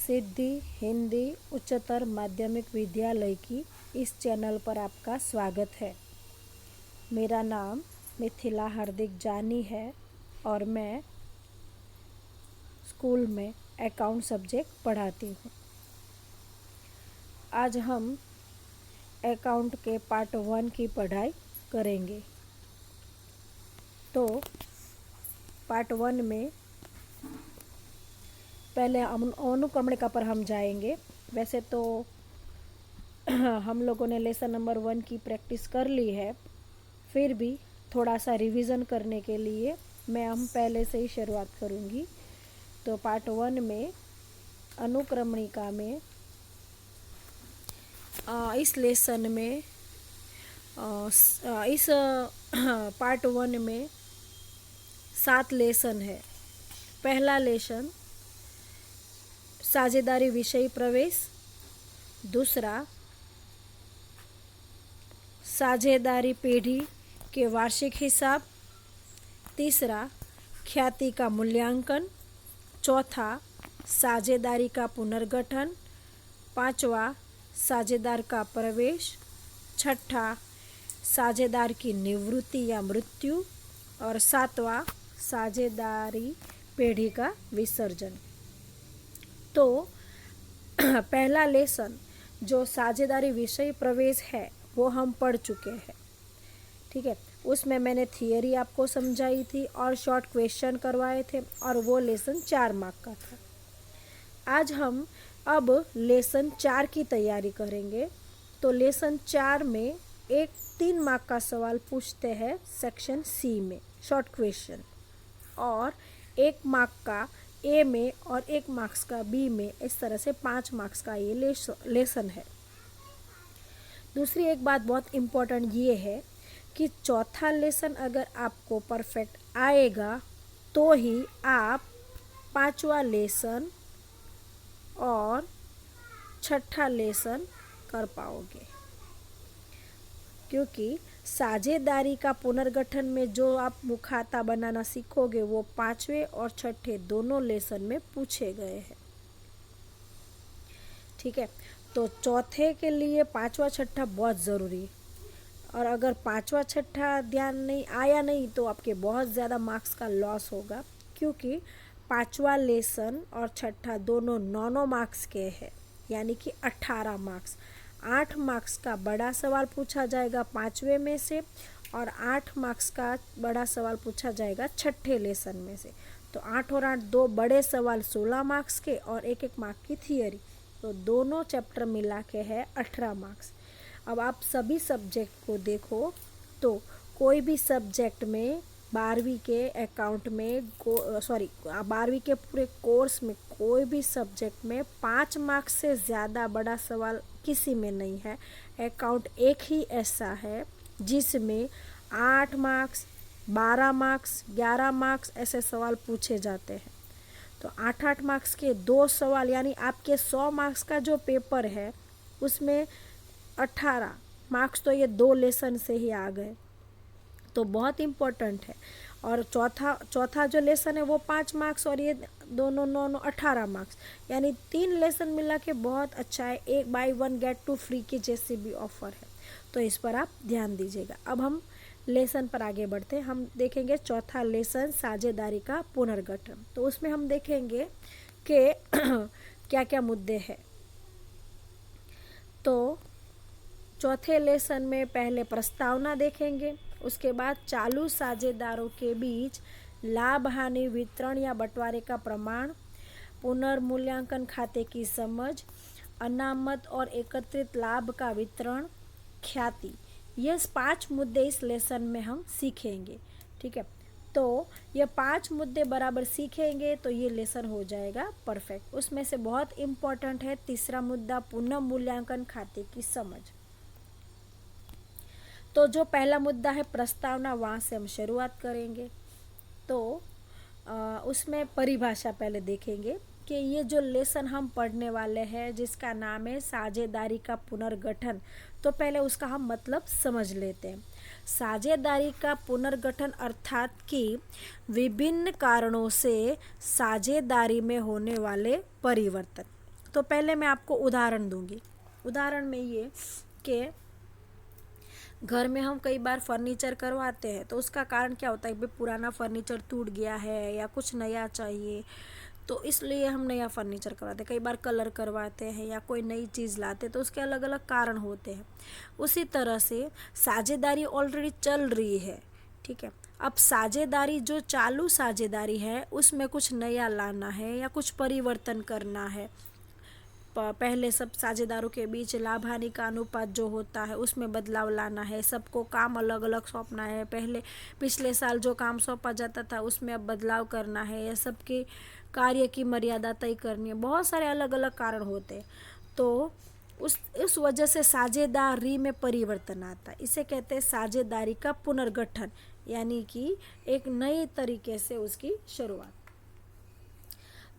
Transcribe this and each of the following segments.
सिद्धि हिंदी उच्चतर माध्यमिक विद्यालय की इस चैनल पर आपका स्वागत है। मेरा नाम मिथिला हार्दिक जानी है और मैं स्कूल में अकाउंट सब्जेक्ट पढ़ाती हूँ। आज हम अकाउंट के पार्ट 1 की पढ़ाई करेंगे। तो पार्ट 1 में पहले अनुक्रमणिका पर हम जाएंगे। वैसे तो हम लोगों ने लेसन नंबर 1 की प्रैक्टिस कर ली है, फिर भी थोड़ा सा रिवीजन करने के लिए हम पहले से ही शुरुआत करूँगी। तो पार्ट 1 में अनुक्रमणिका में इस लेसन में इस पार्ट 1 में 7 लेसन है। पहला लेसन साझेदारी विषय प्रवेश, दूसरा साझेदारी पेढ़ी के वार्षिक हिसाब, तीसरा ख्याति का मूल्यांकन, चौथा साझेदारी का पुनर्गठन, पांचवा साझेदार का प्रवेश, छठा साझेदार की निवृत्ति या मृत्यु और सातवां साझेदारी पेढ़ी का विसर्जन। तो पहला लेसन जो साझेदारी विषय प्रवेश है वो हम पढ़ चुके हैं, ठीक है। उसमें मैंने थियरी आपको समझाई थी और शॉर्ट क्वेश्चन करवाए थे और वो लेसन 4 मार्क का था। आज हम अब लेसन 4 की तैयारी करेंगे। तो लेसन 4 में एक 3 मार्क का सवाल पूछते हैं सेक्शन सी में, शॉर्ट क्वेश्चन, और 1 मार्क का ए में और 1 मार्क्स का बी में। इस तरह से 5 मार्क्स का ये लेसन है। दूसरी एक बात बहुत इम्पोर्टेंट ये है कि चौथा लेसन अगर आपको परफेक्ट आएगा तो ही आप 5वां लेसन और 6ठा लेसन कर पाओगे, क्योंकि साझेदारी का पुनर्गठन में जो आप मुखाता बनाना सीखोगे वो 5वें और 6ठे दोनों लेसन में पूछे गए हैं, ठीक है। तो चौथे के लिए 5वां 6ठा बहुत ज़रूरी है, और अगर 5वां 6ठा ध्यान नहीं आया नहीं तो आपके बहुत ज़्यादा मार्क्स का लॉस होगा, क्योंकि 5वां लेसन और 6ठा दोनों 9 मार्क्स के हैं, यानी कि 18 मार्क्स। 8 मार्क्स का बड़ा सवाल पूछा जाएगा 5वें में से और 8 मार्क्स का बड़ा सवाल पूछा जाएगा 6ठे लेसन में से। तो 8 और 8 दो बड़े सवाल 16 मार्क्स के और 1-1 मार्क की थियरी, तो दोनों चैप्टर मिला के है 18 मार्क्स। अब आप सभी सब्जेक्ट को देखो तो कोई भी सब्जेक्ट में 12वीं के अकाउंट में 12वीं के पूरे कोर्स में कोई भी सब्जेक्ट में 5 मार्क्स से ज़्यादा बड़ा सवाल किसी में नहीं है। अकाउंट एक ही ऐसा है जिसमें 8 मार्क्स, 12 मार्क्स, 11 मार्क्स ऐसे सवाल पूछे जाते हैं। तो 8-8 मार्क्स के 2 सवाल, यानी आपके 100 मार्क्स का जो पेपर है उसमें 18 मार्क्स तो ये 2 लेसन से ही आ गए, तो बहुत इम्पोर्टेंट है। और चौथा जो लेसन है वो 5 मार्क्स और ये दोनों 9 18 मार्क्स, यानी 3 लेसन मिला के बहुत अच्छा है। 1 बाय 1 गेट 2 फ्री की जैसी भी ऑफर है, तो इस पर आप ध्यान दीजिएगा। अब हम लेसन पर आगे बढ़ते हैं। हम देखेंगे चौथा लेसन साझेदारी का पुनर्गठन। तो उसमें हम देखेंगे कि क्या क्या मुद्दे हैं। तो चौथे लेसन में पहले प्रस्तावना देखेंगे, उसके बाद चालू साझेदारों के बीच लाभ हानि वितरण या बंटवारे का प्रमाण, पुनर्मूल्यांकन खाते की समझ, अनामत और एकत्रित लाभ का वितरण, ख्याति, ये 5 मुद्दे इस लेसन में हम सीखेंगे, ठीक है। तो ये 5 मुद्दे बराबर सीखेंगे तो ये लेसन हो जाएगा परफेक्ट। उसमें से बहुत इम्पोर्टेंट है तीसरा मुद्दा, पुनर्मूल्यांकन खाते की समझ। तो जो पहला मुद्दा है प्रस्तावना, वहाँ से हम शुरुआत करेंगे। तो उसमें परिभाषा पहले देखेंगे कि ये जो लेसन हम पढ़ने वाले हैं जिसका नाम है साझेदारी का पुनर्गठन, तो पहले उसका हम मतलब समझ लेते हैं। साझेदारी का पुनर्गठन अर्थात कि विभिन्न कारणों से साझेदारी में होने वाले परिवर्तन, तो पहले मैं आपको उदाहरण दूंगी। उदाहरण में ये कि घर में हम कई बार फर्नीचर करवाते हैं तो उसका कारण क्या होता है, भाई पुराना फर्नीचर टूट गया है या कुछ नया चाहिए, तो इसलिए हम नया फर्नीचर करवाते हैं। कई बार कलर करवाते हैं या कोई नई चीज़ लाते हैं, तो उसके अलग अलग कारण होते हैं। उसी तरह से साझेदारी ऑलरेडी चल रही है, ठीक है। अब साझेदारी जो चालू साझेदारी है उसमें कुछ नया लाना है या कुछ परिवर्तन करना है। पहले सब साझेदारों के बीच लाभ हानि का अनुपात जो होता है उसमें बदलाव लाना है। सबको काम अलग अलग सौंपना है। पिछले साल जो काम सौंपा जाता था उसमें अब बदलाव करना है या सबके कार्य की मर्यादा तय करनी है। बहुत सारे अलग अलग कारण होते हैं, तो उस वजह से साझेदारी में परिवर्तन आता है। इसे कहते हैं साझेदारी का पुनर्गठन, यानी कि एक नए तरीके से उसकी शुरुआत।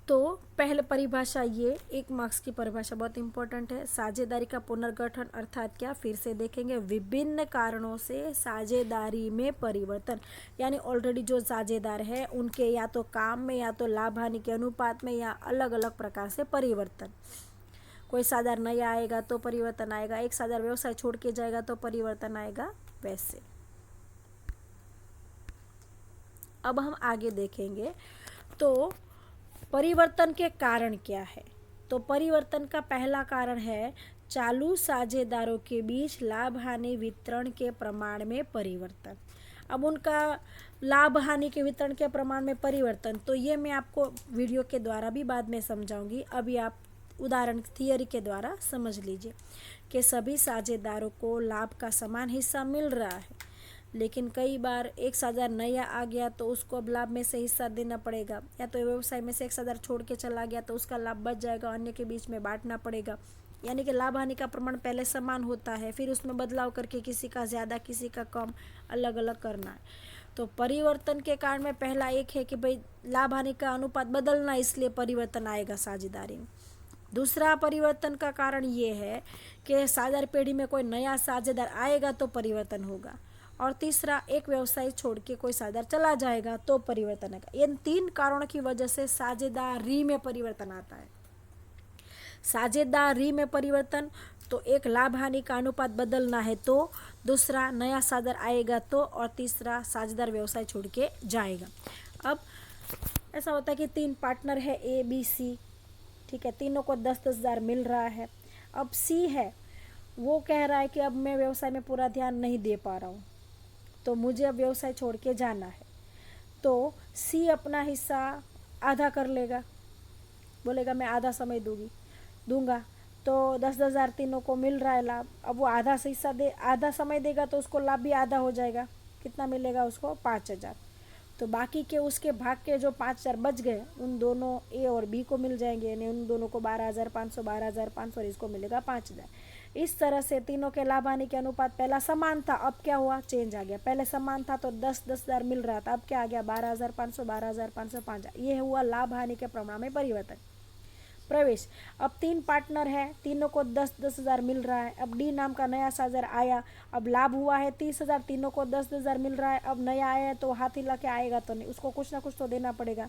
तो पहले परिभाषा, ये 1 मार्क्स की परिभाषा बहुत इंपॉर्टेंट है। साझेदारी का पुनर्गठन अर्थात क्या, फिर से देखेंगे, विभिन्न कारणों से साझेदारी में परिवर्तन, यानी ऑलरेडी जो साझेदार है उनके या तो काम में या तो लाभ हानि के अनुपात में या अलग अलग प्रकार से परिवर्तन। कोई साझेदार नया आएगा तो परिवर्तन आएगा, एक साझेदार व्यवसाय छोड़ के जाएगा तो परिवर्तन आएगा, वैसे। अब हम आगे देखेंगे तो परिवर्तन के कारण क्या है। तो परिवर्तन का पहला कारण है चालू साझेदारों के बीच लाभ हानि वितरण के प्रमाण में परिवर्तन। अब उनका लाभ हानि के वितरण के प्रमाण में परिवर्तन, तो ये मैं आपको वीडियो के द्वारा भी बाद में समझाऊंगी। अभी आप उदाहरण थियरी के द्वारा समझ लीजिए कि सभी साझेदारों को लाभ का समान हिस्सा मिल रहा है, लेकिन कई बार एक साझेदार नया आ गया तो उसको अब लाभ में से हिस्सा देना पड़ेगा, या तो व्यवसाय में से एक साझेदार छोड़ के चला गया तो उसका लाभ बच जाएगा, अन्य के बीच में बांटना पड़ेगा। यानी कि लाभ हानि का प्रमाण पहले समान होता है, फिर उसमें बदलाव करके किसी का ज़्यादा किसी का कम अलग अलग करना है। तो परिवर्तन के कारण में पहला एक है कि भाई लाभ हानि का अनुपात बदलना, इसलिए परिवर्तन आएगा साझेदारी में। दूसरा परिवर्तन का कारण ये है कि साझेदार पेढ़ी में कोई नया साझेदार आएगा तो परिवर्तन होगा। और तीसरा, एक व्यवसाय छोड़ के कोई साझेदार चला जाएगा तो परिवर्तन आएगा। इन 3 कारणों की वजह से साझेदारी में परिवर्तन आता है। साझेदारी में परिवर्तन, तो एक लाभ हानि का अनुपात बदलना है, तो दूसरा नया साझेदार आएगा तो, और तीसरा साझेदार व्यवसाय छोड़ के जाएगा। अब ऐसा होता है कि 3 पार्टनर है A B C, ठीक है, तीनों को 10-10 हज़ार मिल रहा है। अब C है, वो कह रहा है कि अब मैं व्यवसाय में पूरा ध्यान नहीं दे पा रहा हूँ, तो मुझे अब व्यवसाय छोड़ के जाना है। तो C अपना हिस्सा आधा कर लेगा, बोलेगा मैं आधा समय दूंगा, तो 10-10 हज़ार तीनों को मिल रहा है लाभ। अब वो आधा समय देगा तो उसको लाभ भी आधा हो जाएगा। कितना मिलेगा उसको? 5,000। तो बाकी के उसके भाग के जो 5,000 बच गए उन दोनों A और B को मिल जाएंगे, यानी उन दोनों को 12,500 और इसको मिलेगा 5,000। इस तरह से तीनों के लाभ हानि के अनुपात पहला समान था, अब क्या हुआ? चेंज आ गया। पहले समान था तो 10-10 हज़ार मिल रहा था, अब क्या आ गया? 12,500, 5,000। ये हुआ लाभ हानि के प्रमाण में परिवर्तन। प्रवेश, अब 3 पार्टनर है, तीनों को 10-10 हज़ार मिल रहा है। अब D नाम का नया साझेदार आया, अब लाभ हुआ है 30,000, तीनों को 10-10 हज़ार मिल रहा है। अब नया आया है तो हाथ हिला के आएगा तो नहीं, उसको कुछ ना कुछ तो देना पड़ेगा।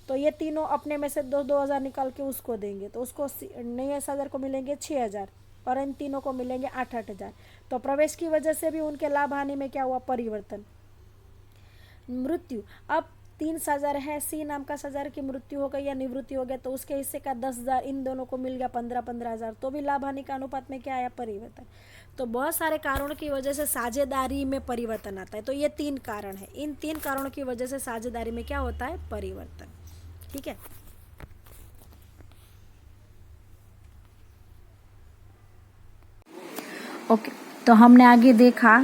तो ये तीनों अपने में से 2-2 हज़ार निकाल के उसको देंगे, तो उसको नए साझेदार को मिलेंगे 6,000 और इन तीनों को मिलेंगे 8-8 हज़ार। तो प्रवेश की वजह से भी उनके लाभ हानि में क्या हुआ? परिवर्तन। मृत्यु, अब 3 साझेदार है, C नाम का साझेदार की मृत्यु हो गई या निवृत्ति हो गया तो उसके हिस्से का 10 हज़ार इन दोनों को मिल गया 15-15 हज़ार, तो भी लाभ हानि का अनुपात में क्या आया? परिवर्तन। तो बहुत सारे कारणों की वजह से साझेदारी में परिवर्तन आता है। तो ये 3 कारण है, इन 3 कारणों की वजह से साझेदारी में क्या होता है? परिवर्तन। ठीक है। ओके, तो हमने आगे देखा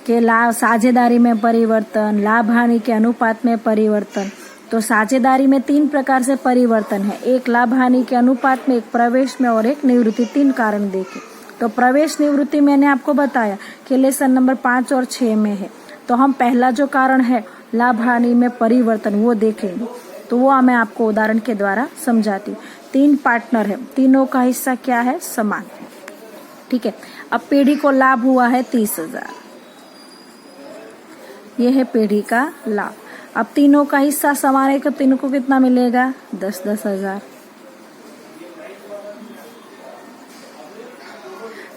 कि साझेदारी में परिवर्तन, लाभ हानि के अनुपात में परिवर्तन। तो साझेदारी में 3 प्रकार से परिवर्तन है, एक लाभ हानि के अनुपात में, एक प्रवेश में और एक निवृत्ति। 3 कारण देखे। तो प्रवेश निवृत्ति मैंने आपको बताया कि लेसन नंबर 5 और 6 में है। तो हम पहला जो कारण है लाभ हानि में परिवर्तन वो देखेंगे, तो वो मैं आपको उदाहरण के द्वारा समझाती हूँ। 3 पार्टनर है, तीनों का हिस्सा क्या है? समान। ठीक है। अब पेढ़ी को लाभ हुआ है 30,000, यह है पेढ़ी का लाभ। अब तीनों का हिस्सा समान है तो तीनों को कितना मिलेगा? 10-10 हज़ार।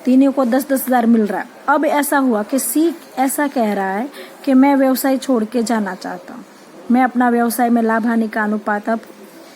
तीनों को 10-10 हजार मिल रहा है। अब ऐसा हुआ कि सी ऐसा कह रहा है कि मैं व्यवसाय छोड़ के जाना चाहता हूँ, मैं अपना व्यवसाय में लाभ हानि का अनुपात अब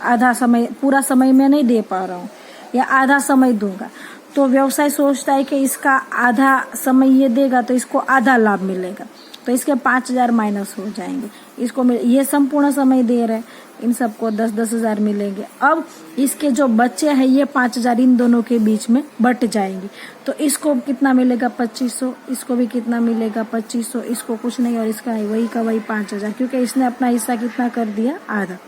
आधा समय, पूरा समय में नहीं दे पा रहा हूँ या आधा समय दूंगा। तो व्यवसाय सोचता है कि इसका आधा समय ये देगा तो इसको आधा लाभ मिलेगा, तो इसके 5,000 माइनस हो जाएंगे। इसको ये संपूर्ण समय दे रहे हैं, इन सबको 10-10 हजार मिलेंगे। अब इसके जो बच्चे हैं ये 5,000 इन दोनों के बीच में बट जाएंगे। तो इसको कितना मिलेगा 2500, इसको भी कितना मिलेगा 2500, इसको कुछ नहीं और इसका वही का वही 5,000, क्योंकि इसने अपना हिस्सा कितना कर दिया, आधा।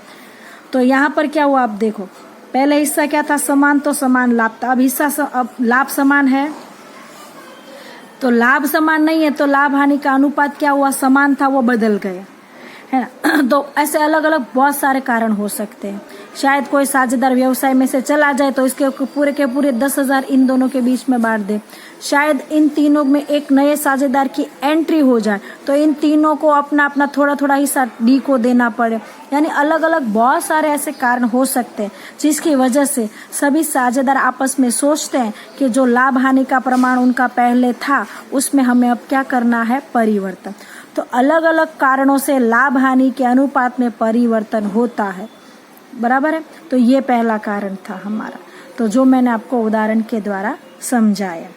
तो यहाँ पर क्या हुआ, आप देखो पहले हिस्सा क्या था, समान, तो समान लाभ था। अब हिस्सा अब लाभ समान है तो लाभ समान नहीं है, तो लाभ हानि का अनुपात क्या हुआ, समान था वो बदल गया, है ना। तो ऐसे अलग अलग बहुत सारे कारण हो सकते हैं। शायद कोई साझेदार व्यवसाय में से चला जाए तो इसके पूरे के पूरे 10,000 इन दोनों के बीच में बांट दे। शायद इन तीनों में एक नए साझेदार की एंट्री हो जाए तो इन तीनों को अपना अपना थोड़ा थोड़ा हिस्सा डी को देना पड़े। यानी अलग अलग बहुत सारे ऐसे कारण हो सकते हैं जिसकी वजह से सभी साझेदार आपस में सोचते हैं कि जो लाभ हानि का प्रमाण उनका पहले था उसमें हमें अब क्या करना है, परिवर्तन। तो अलग अलग कारणों से लाभ हानि के अनुपात में परिवर्तन होता है, बराबर है। तो ये पहला कारण था हमारा, तो जो मैंने आपको उदाहरण के द्वारा समझाया।